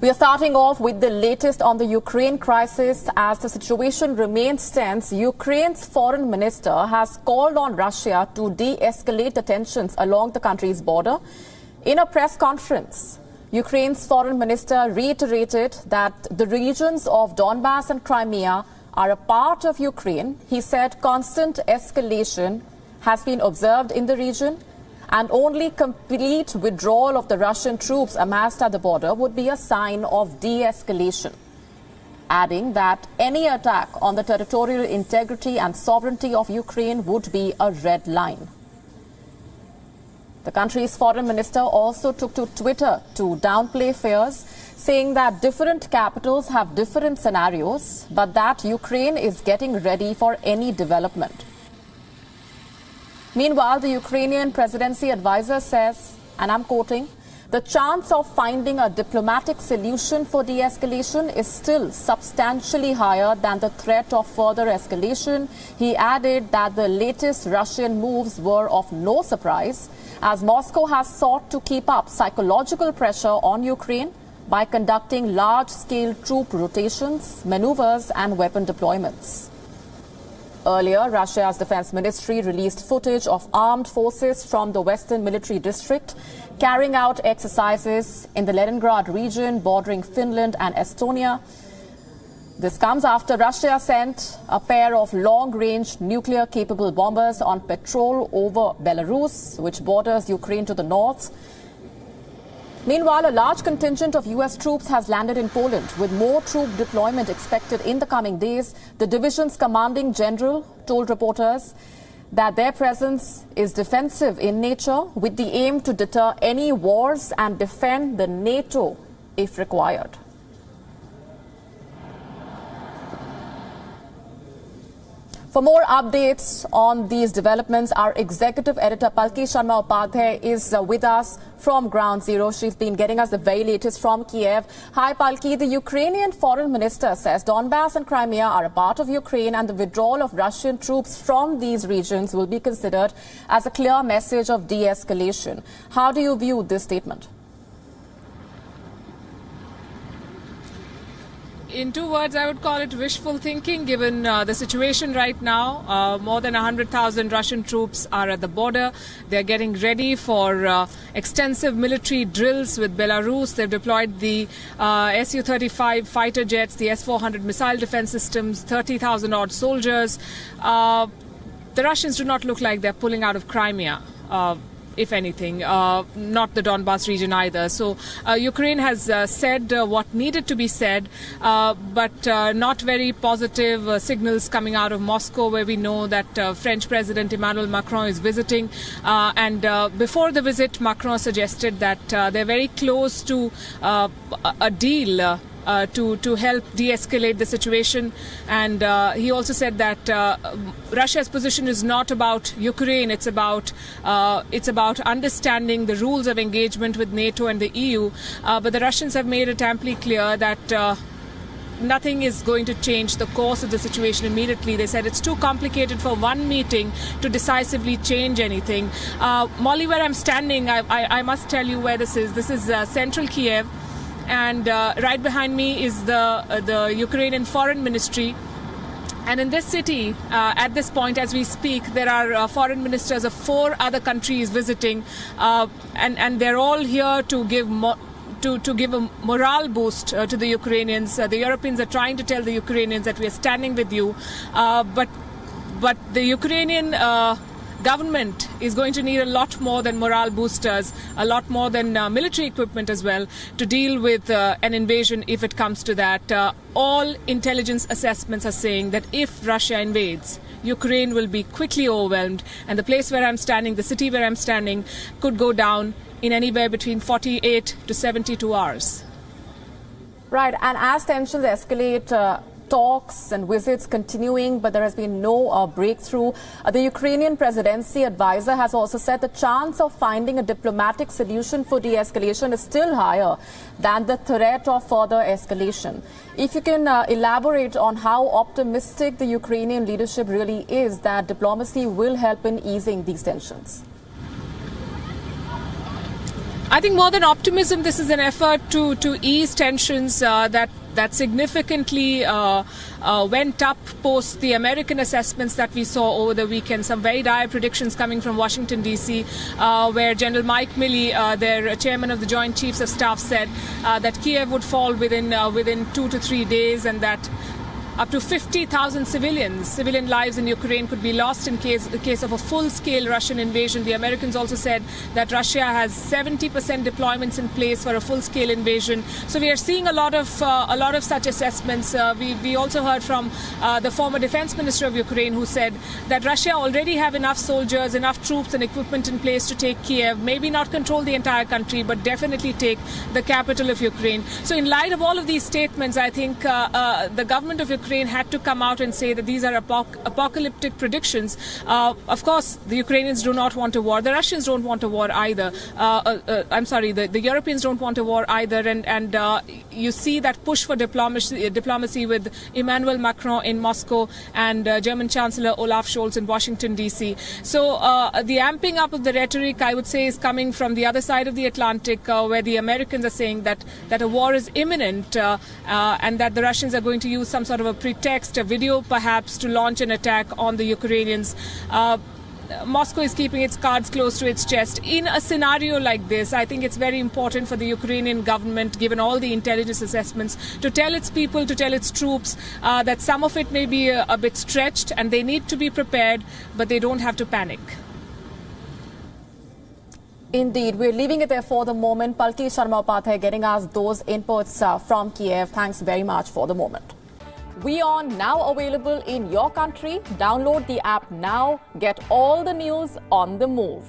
We are starting off with the latest on the Ukraine crisis. As the situation remains tense, Ukraine's foreign minister has called on Russia to de-escalate the tensions along the country's border. In a press conference, Ukraine's foreign minister reiterated that the regions of Donbass and Crimea are a part of Ukraine. He said constant escalation has been observed in the region, and only complete withdrawal of the Russian troops amassed at the border would be a sign of de-escalation, adding that any attack on the territorial integrity and sovereignty of Ukraine would be a red line. The country's foreign minister also took to Twitter to downplay fears, saying that different capitals have different scenarios, but that Ukraine is getting ready for any development. Meanwhile, the Ukrainian presidency advisor says, and I'm quoting, "The chance of finding a diplomatic solution for de-escalation is still substantially higher than the threat of further escalation." He added that the latest Russian moves were of no surprise, as Moscow has sought to keep up psychological pressure on Ukraine by conducting large-scale troop rotations, maneuvers, and weapon deployments. Earlier, Russia's defense ministry released footage of armed forces from the Western Military District carrying out exercises in the Leningrad region bordering Finland and Estonia. This comes after Russia sent a pair of long-range nuclear-capable bombers on patrol over Belarus, which borders Ukraine to the north. Meanwhile, a large contingent of U.S. troops has landed in Poland, with more troop deployment expected in the coming days. The division's commanding general told reporters that their presence is defensive in nature, with the aim to deter any wars and defend the NATO if required. For more updates on these developments, our executive editor Palki Sharma Upadhyay is with us from Ground Zero. She's been getting us the very latest from Kiev. Hi, Palki. The Ukrainian foreign minister says Donbass and Crimea are a part of Ukraine, and the withdrawal of Russian troops from these regions will be considered as a clear message of de-escalation. How do you view this statement? In two words, I would call it wishful thinking, given the situation right now. More than 100,000 Russian troops are at the border. They're getting ready for extensive military drills with Belarus. They've deployed the Su-35 fighter jets, the S-400 missile defense systems, 30,000 odd soldiers. The Russians do not look like they're pulling out of Crimea. If anything, not the Donbass region either. So Ukraine has said what needed to be said, but not very positive signals coming out of Moscow, where we know that French President Emmanuel Macron is visiting. And before the visit, Macron suggested that they're very close to a deal to help de-escalate the situation. And he also said that Russia's position is not about Ukraine, it's about understanding the rules of engagement with NATO and the EU. But the Russians have made it amply clear that nothing is going to change the course of the situation immediately. They said it's too complicated for one meeting to decisively change anything. Molly, where I'm standing, I must tell you where this is. This is central Kiev. And right behind me is the Ukrainian Foreign Ministry. And in this city, at this point, as we speak, there are foreign ministers of 4 other countries visiting, and they're all here to give a morale boost to the Ukrainians. The Europeans are trying to tell the Ukrainians that we are standing with you, but the Ukrainian government is going to need a lot more than morale boosters, a lot more than military equipment as well, to deal with an invasion if it comes to that. All intelligence assessments are saying that if Russia invades, Ukraine will be quickly overwhelmed, and the place where I'm standing, the city where I'm standing, could go down in anywhere between 48 to 72 hours. Right, and as tensions escalate, talks and visits continuing, but there has been no breakthrough. The Ukrainian presidency advisor has also said the chance of finding a diplomatic solution for de-escalation is still higher than the threat of further escalation. If you can elaborate on how optimistic the Ukrainian leadership really is that diplomacy will help in easing these tensions. I think more than optimism, this is an effort to ease tensions that significantly went up post the American assessments that we saw over the weekend. Some very dire predictions coming from Washington, D.C., where General Mike Milley, their chairman of the Joint Chiefs of Staff, said that Kiev would fall within 2 to 3 days, and that up to 50,000 civilian lives in Ukraine could be lost in case of a full-scale Russian invasion. The Americans also said that Russia has 70% deployments in place for a full-scale invasion. So we are seeing a lot of such assessments. We also heard from the former defense minister of Ukraine, who said that Russia already have enough soldiers, enough troops and equipment in place to take Kiev, maybe not control the entire country, but definitely take the capital of Ukraine. So in light of all of these statements, I think the government of Ukraine had to come out and say that these are apocalyptic predictions. Of course, the Ukrainians do not want a war. The Russians don't want a war either. The Europeans don't want a war either. And you see that push for diplomacy with Emmanuel Macron in Moscow and German Chancellor Olaf Scholz in Washington, D.C. So the amping up of the rhetoric, I would say, is coming from the other side of the Atlantic, where the Americans are saying that a war is imminent and that the Russians are going to use some sort of a pretext, a video perhaps, to launch an attack on the Ukrainians. Moscow is keeping its cards close to its chest. In a scenario like this, I think it's very important for the Ukrainian government, given all the intelligence assessments, to tell its people, to tell its troops that some of it may be a bit stretched and they need to be prepared, but they don't have to panic. Indeed, we're leaving it there for the moment. Palki Sharma Upadhyay getting us those inputs from Kiev. Thanks very much for the moment. WION now available in your country. Download the app now. Get all the news on the move.